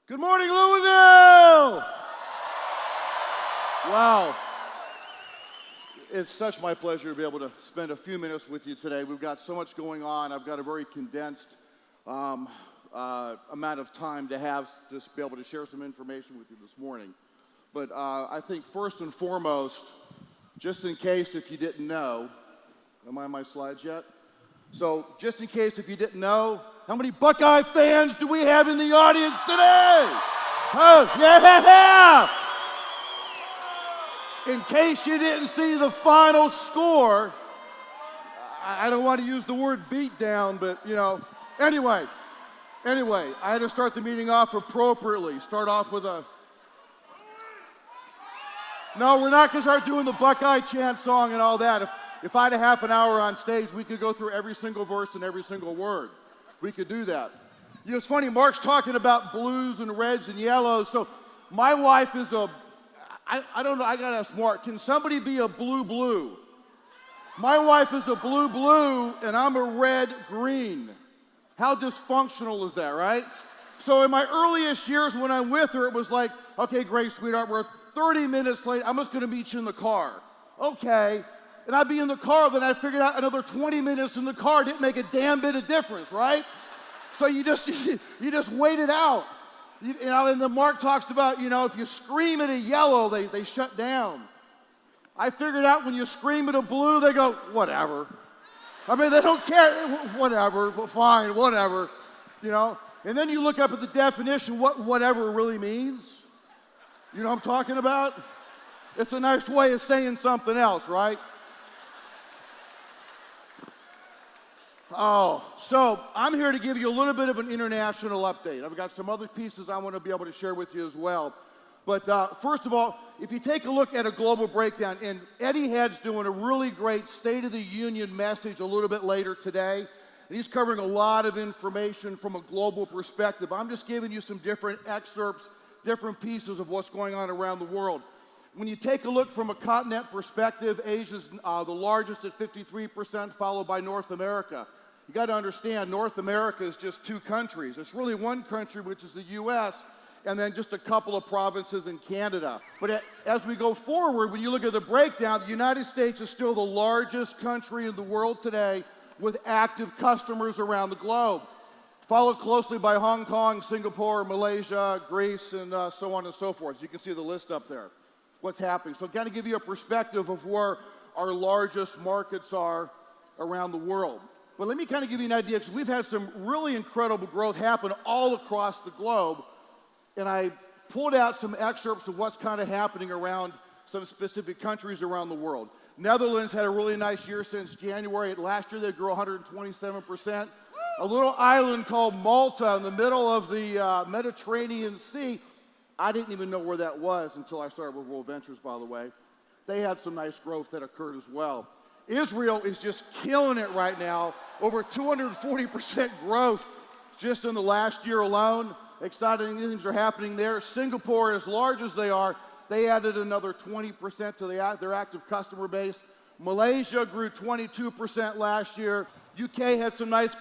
Good morning, Louisville! Wow. It's such my pleasure to be able to spend a few minutes with you today. We've got so much going on. I've got a very condensed amount of time to have to be able to share some information with you this morning. But I think first and foremost, just in case if you didn't know, am I on my slides yet? So just in case if you didn't know, how many Buckeye fans do we have in the audience today? Oh, yeah! In case you didn't see the final score, I don't want to use the word beat down, but anyway, I had to start the meeting off appropriately. Start off with a... No, we're not going to start doing the Buckeye chant song and all that. If I had a half an hour on stage, we could go through every single verse and every single word. We could do that. It's funny, Mark's talking about blues and reds and yellows. So my wife is I don't know, I got to ask Mark, can somebody be a blue? My wife is a blue, and I'm a red-green. How dysfunctional is that, right? So in my earliest years when I'm with her, it was like, okay, great, sweetheart, we're 30 minutes late. I'm just going to meet you in the car. Okay. And I'd be in the car, then I figured out another 20 minutes in the car didn't make a damn bit of difference, right? So you just wait it out. And then Mark talks about, if you scream at a yellow, they shut down. I figured out when you scream at a blue, they go, whatever. I mean, they don't care, whatever, fine, whatever, And then you look up at the definition, what whatever really means. You know what I'm talking about? It's a nice way of saying something else, right? Oh, so I'm here to give you a little bit of an international update. I've got some other pieces I want to be able to share with you as well. But first of all, if you take a look at a global breakdown, and Eddie Head's doing a really great State of the Union message a little bit later today, and he's covering a lot of information from a global perspective. I'm just giving you some different excerpts, different pieces of what's going on around the world. When you take a look from a continent perspective, Asia's the largest at 53%, followed by North America. You got to understand, North America is just two countries. It's really one country, which is the U.S., and then just a couple of provinces in Canada. But as we go forward, when you look at the breakdown, the United States is still the largest country in the world today with active customers around the globe, followed closely by Hong Kong, Singapore, Malaysia, Greece, and so on and so forth. You can see the list up there, what's happening. So kind of give you a perspective of where our largest markets are around the world. But let me kind of give you an idea, because we've had some really incredible growth happen all across the globe, and I pulled out some excerpts of what's kind of happening around some specific countries around the world. Netherlands had a really nice year since January. Last year they grew 127%. A little island called Malta in the middle of the Mediterranean Sea. I didn't even know where that was until I started with Worldventures, by the way. They had some nice growth that occurred as well. Israel is just killing it right now, over 240% growth just in the last year alone. Exciting things are happening there. Singapore, as large as they are, they added another 20% to their active customer base. Malaysia grew 22% last year. UK had some nice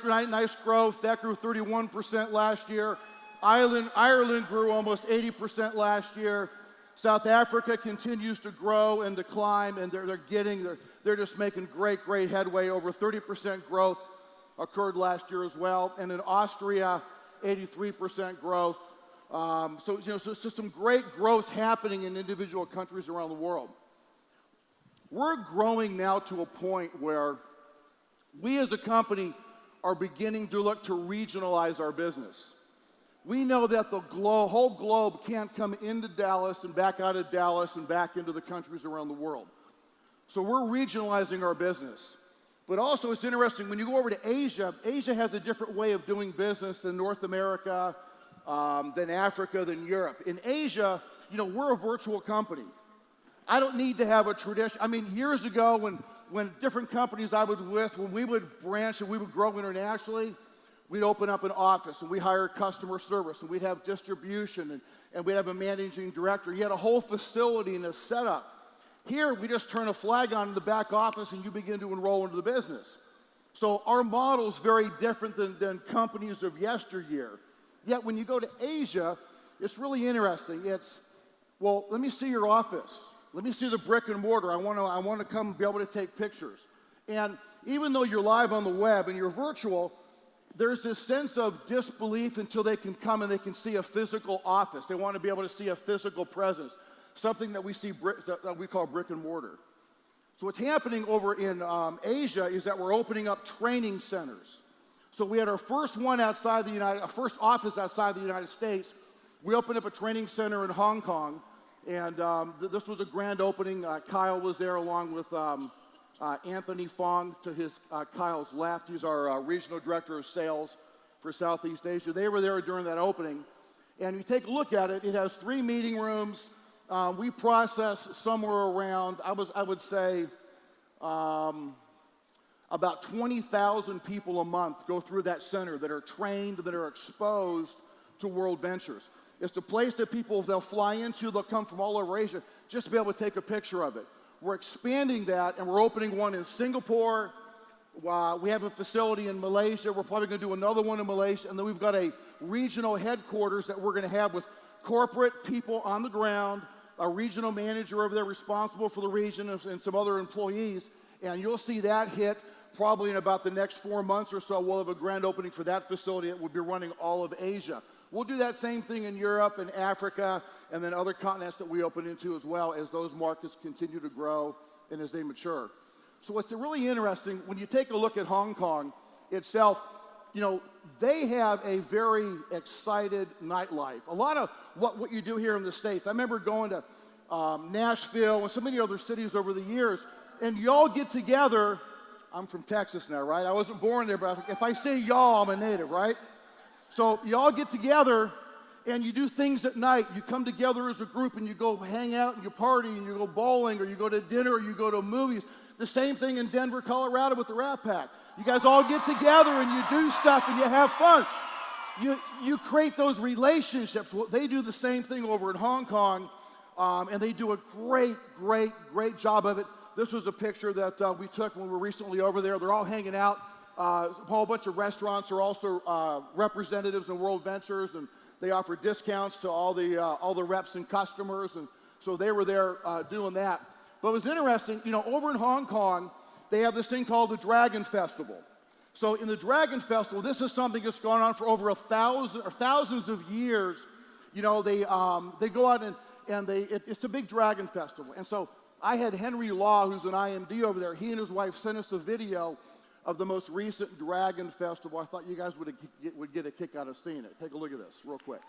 growth. That grew 31% last year. Ireland grew almost 80% last year. South Africa continues to grow and to climb, and they're just making great headway. Over 30% growth occurred last year as well. And in Austria, 83% growth. So some great growth happening in individual countries around the world. We're growing now to a point where we as a company are beginning to look to regionalize our business. We know that the whole globe can't come into Dallas and back out of Dallas and back into the countries around the world. So we're regionalizing our business. But also it's interesting, when you go over to Asia, Asia has a different way of doing business than North America, than Africa, than Europe. In Asia, we're a virtual company. I don't need to have a tradition. I mean, years ago when different companies I was with, when we would branch and we would grow internationally, we'd open up an office and we hire customer service and we'd have distribution and we'd have a managing director. You had a whole facility and a setup. Here, we just turn a flag on in the back office and you begin to enroll into the business. So our model is very different than companies of yesteryear. Yet when you go to Asia, It's really interesting. Well, let me see your office. Let me see the brick and mortar. I want to come and be able to take pictures. And even though you're live on the web and you're virtual, there's this sense of disbelief until they can come and they can see a physical office. They want to be able to see a physical presence, something that that we call brick and mortar. So what's happening over in Asia is that we're opening up training centers. So we had our first first office outside the United States. We opened up a training center in Hong Kong, and this was a grand opening. Kyle was there along with Anthony Fong to Kyle's left. He's our regional director of sales for Southeast Asia. They were there during that opening. And you take a look at it, it has 3 meeting rooms. We process somewhere around, I would say, about 20,000 people a month go through that center that are trained, that are exposed to Worldventures. It's a place that they'll fly into, they'll come from all over Asia just to be able to take a picture of it. We're expanding that, and we're opening one in Singapore. We have a facility in Malaysia. We're probably going to do another one in Malaysia. And then we've got a regional headquarters that we're going to have with corporate people on the ground, a regional manager over there responsible for the region, and some other employees. And you'll see that hit probably in about the next 4 months or so. We'll have a grand opening for that facility that will be running all of Asia. We'll do that same thing in Europe and Africa and then other continents that we open into as well as those markets continue to grow and as they mature. So what's really interesting, when you take a look at Hong Kong itself, they have a very excited nightlife. A lot of what you do here in the States. I remember going to Nashville and so many other cities over the years, and y'all get together. I'm from Texas now, right? I wasn't born there, but if I say y'all, I'm a native, right? So y'all get together and you do things at night. You come together as a group and you go hang out and you party and you go bowling or you go to dinner or you go to movies. The same thing in Denver, Colorado with the Rat Pack. You guys all get together and you do stuff and you have fun. You create those relationships. Well, they do the same thing over in Hong Kong, and they do a great job of it. This was a picture that we took when we were recently over there. They're all hanging out. A whole bunch of restaurants are also representatives in Worldventures, and they offer discounts to all the reps and customers, and so they were there doing that. But it was interesting, over in Hong Kong, they have this thing called the Dragon Festival. So in the Dragon Festival, this is something that's gone on for over thousands of years. They go out and it's a big Dragon Festival. And so I had Henry Law, who's an IMD over there. He and his wife sent us a video of the most recent Dragon Festival. I thought you guys would get a kick out of seeing it. Take a look at this real quick.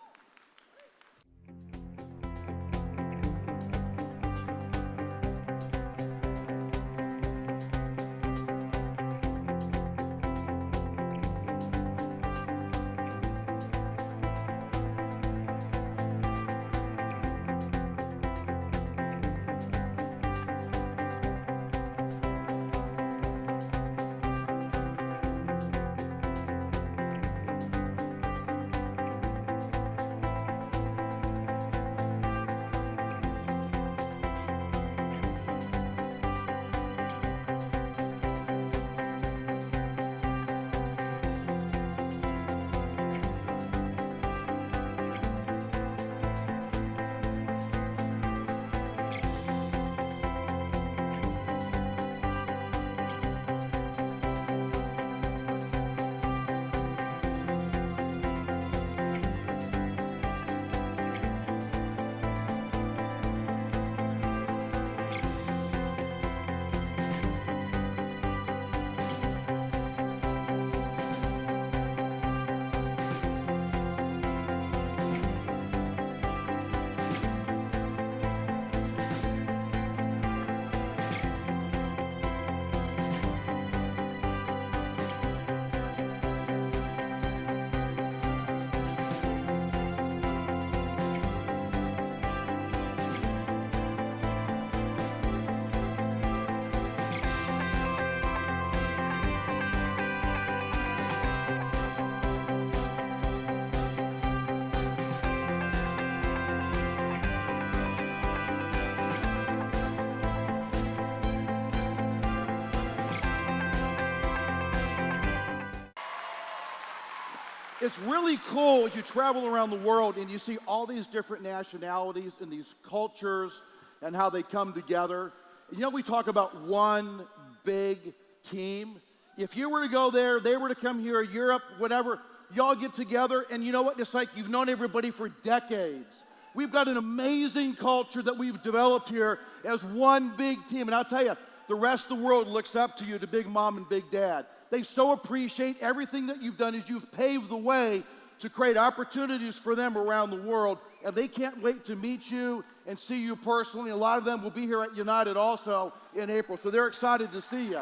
it's really cool as you travel around the world and you see all these different nationalities and these cultures and how they come together. You know, we talk about one big team. If you were to go there, they were to come here, Europe, whatever, y'all get together, and you know what? It's like you've known everybody for decades. We've got an amazing culture that we've developed here as one big team. And I'll tell you, the rest of the world looks up to you, to Big Mom and Big Dad. They so appreciate everything that you've done as you've paved the way to create opportunities for them around the world. And they can't wait to meet you and see you personally. A lot of them will be here at United also in April. So they're excited to see you.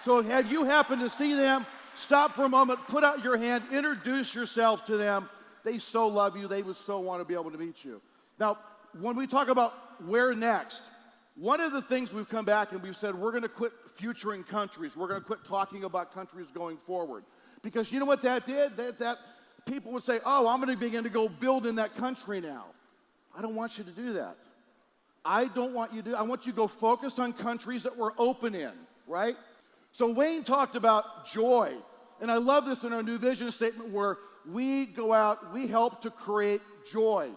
So if you happen to see them, stop for a moment, put out your hand, introduce yourself to them. They so love you. They would so want to be able to meet you. Now, when we talk about where next, one of the things we've come back and we've said, we're going to quit futuring countries. We're going to quit talking about countries going forward. Because you know what that did? That people would say, oh, I'm going to begin to go build in that country now. I don't want you to do that. I want you to go focus on countries that we're open in, right? So Wayne talked about joy. And I love this in our new vision statement where we go out, we help to create joy.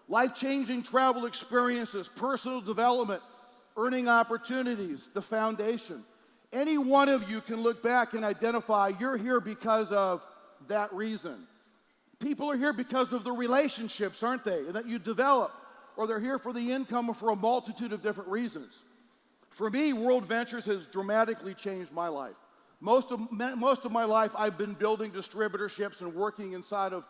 Life-changing travel experiences, personal development, earning opportunities, the foundation. Any one of you can look back and identify you're here because of that reason. People are here because of the relationships, aren't they, that you develop, or they're here for the income or for a multitude of different reasons. For me, Worldventures has dramatically changed my life. Most of my life, I've been building distributorships and working inside of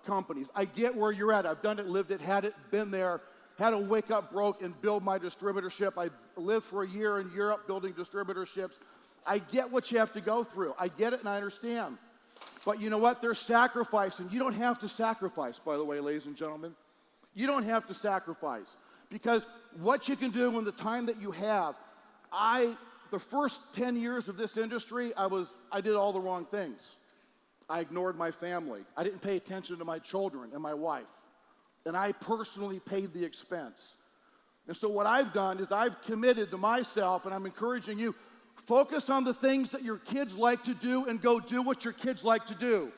companies. I get where you're at. I've done it, lived it, had it, been there, had to wake up broke and build my distributorship. I lived for a year in Europe building distributorships. I get what you have to go through. I get it and I understand. But you know what? There's sacrifice, and you don't have to sacrifice, by the way, ladies and gentlemen. You don't have to sacrifice. Because what you can do in the time that you have, the first 10 years of this industry, I did all the wrong things. I ignored my family. I didn't pay attention to my children and my wife. And I personally paid the expense. And so what I've done is I've committed to myself, and I'm encouraging you, focus on the things that your kids like to do and go do what your kids like to do.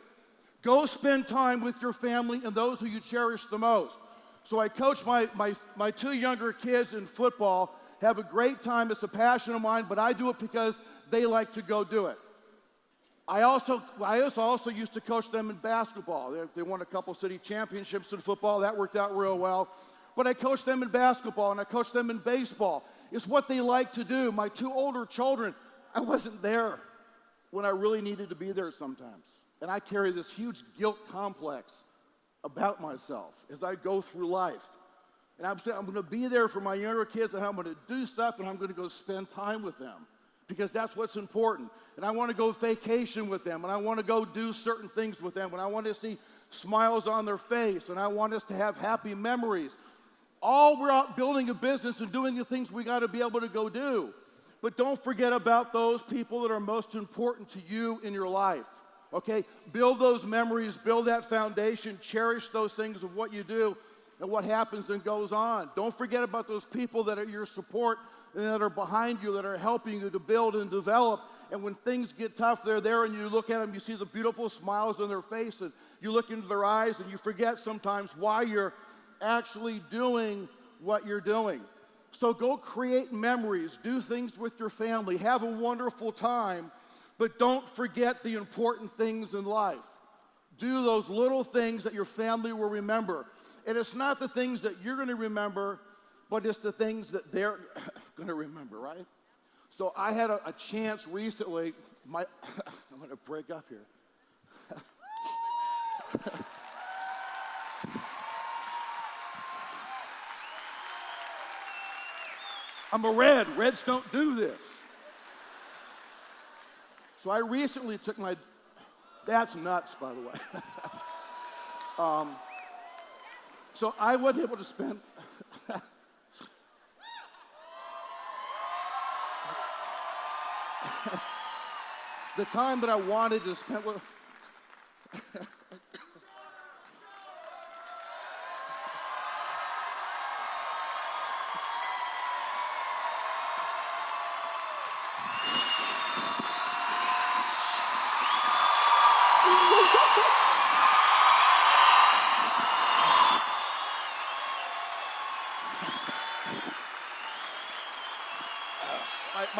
Go spend time with your family and those who you cherish the most. So I coach my two younger kids in football, have a great time. It's a passion of mine, but I do it because they like to go do it. I also used to coach them in basketball. They won a couple city championships in football. That worked out real well. But I coached them in basketball, and I coached them in baseball. It's what they like to do. My two older children, I wasn't there when I really needed to be there sometimes. And I carry this huge guilt complex about myself as I go through life. And I'm saying I'm going to be there for my younger kids, and I'm going to do stuff, and I'm going to go spend time with them because that's what's important. And I want to go vacation with them, and I want to go do certain things with them, and I want to see smiles on their face, and I want us to have happy memories. All we're out building a business and doing the things we got to be able to go do. But don't forget about those people that are most important to you in your life, okay? Build those memories, build that foundation, cherish those things of what you do and what happens and goes on. Don't forget about those people that are your support and that are behind you, that are helping you to build and develop. And when things get tough, they're there, and you look at them, you see the beautiful smiles on their faces. You look into their eyes, and you forget sometimes why you're actually doing what you're doing. So go create memories, do things with your family, have a wonderful time, but don't forget the important things in life. Do those little things that your family will remember. And it's not the things that you're going to remember, but it's the things that they're going to remember, right? So I had a chance recently, I'm going to break up here. I'm a red. Reds don't do this. So I recently took that's nuts, by the way. So I wasn't able to spend, the time that I wanted to spend with,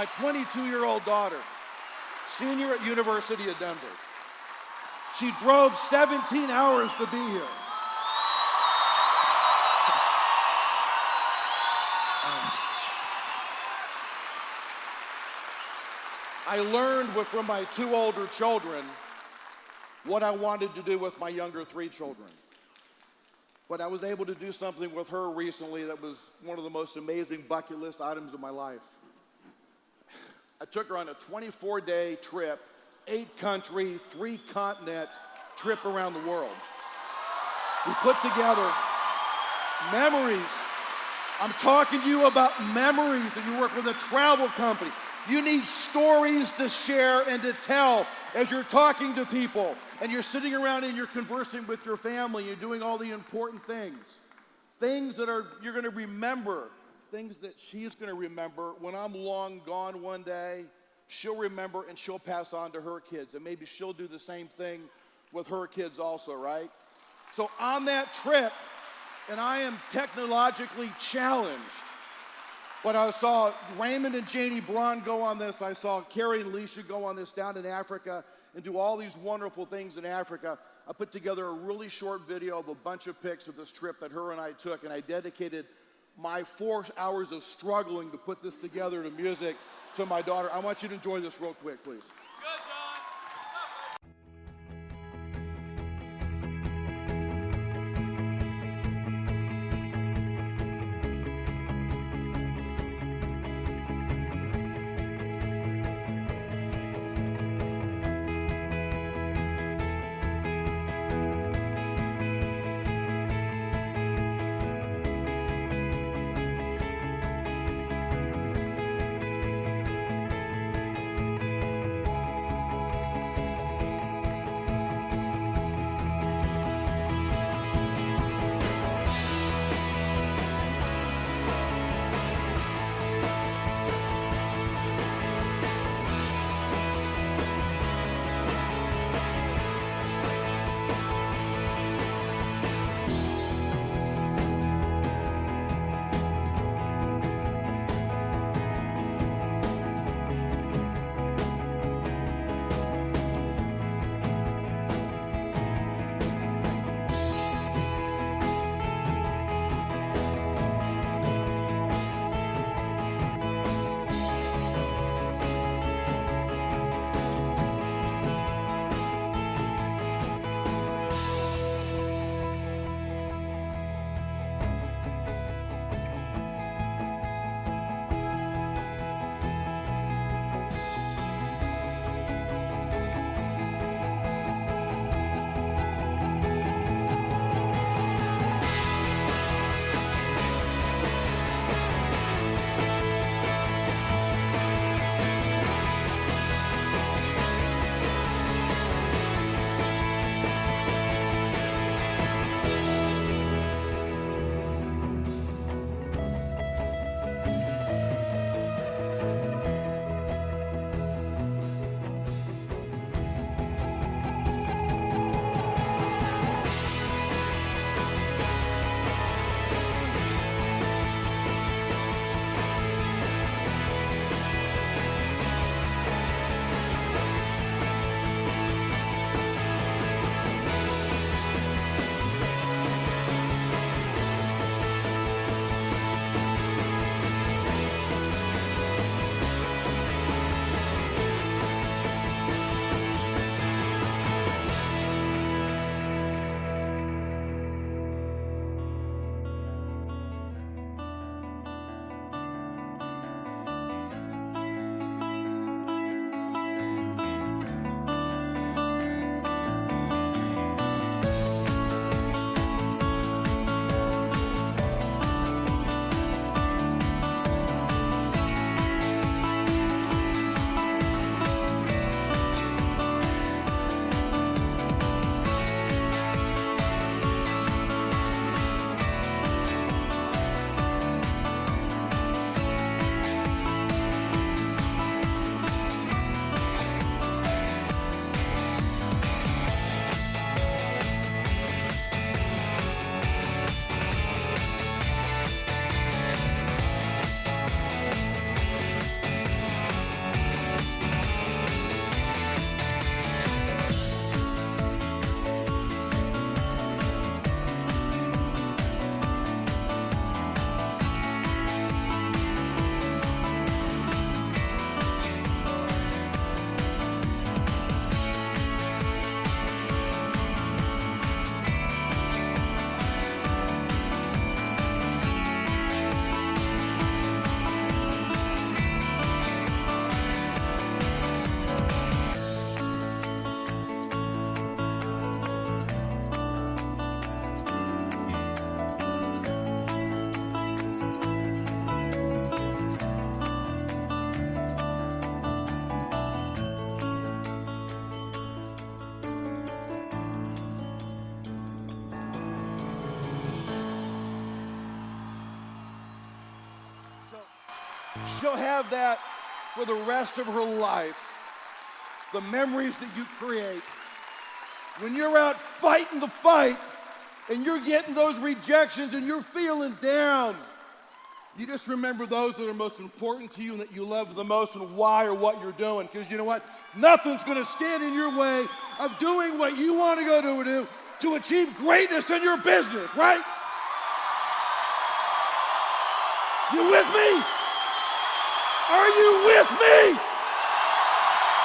my 22-year-old daughter, senior at University of Denver. She drove 17 hours to be here. I learned from my two older children what I wanted to do with my younger three children. But I was able to do something with her recently that was one of the most amazing bucket list items of my life. I took her on a 24-day trip, 8-country, 3-continent trip around the world. We put together memories. I'm talking to you about memories, and you work with a travel company. You need stories to share and to tell as you're talking to people, and you're sitting around and you're conversing with your family, you're doing all the important things. Things that you're going to remember, things that she's going to remember. When I'm long gone one day, she'll remember and she'll pass on to her kids, and maybe she'll do the same thing with her kids also, right? So on that trip, and I am technologically challenged, but I saw Raymond and Janie Braun go on this. I saw Carrie and Alicia go on this down in Africa and do all these wonderful things in Africa. I put together a really short video of a bunch of pics of this trip that her and I took, and I dedicated my 4 hours of struggling to put this together to music to my daughter. I want you to enjoy this real quick, please. Good, John. she'll have that for the rest of her life. The memories that you create. When you're out fighting the fight and you're getting those rejections and you're feeling down, you just remember those that are most important to you and that you love the most and why or what you're doing. Because you know what? Nothing's going to stand in your way of doing what you want to go do to achieve greatness in your business, right? You with me? Are you with me?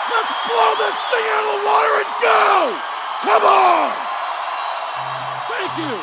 Let's blow this thing out of the water and go! Come on! Thank you.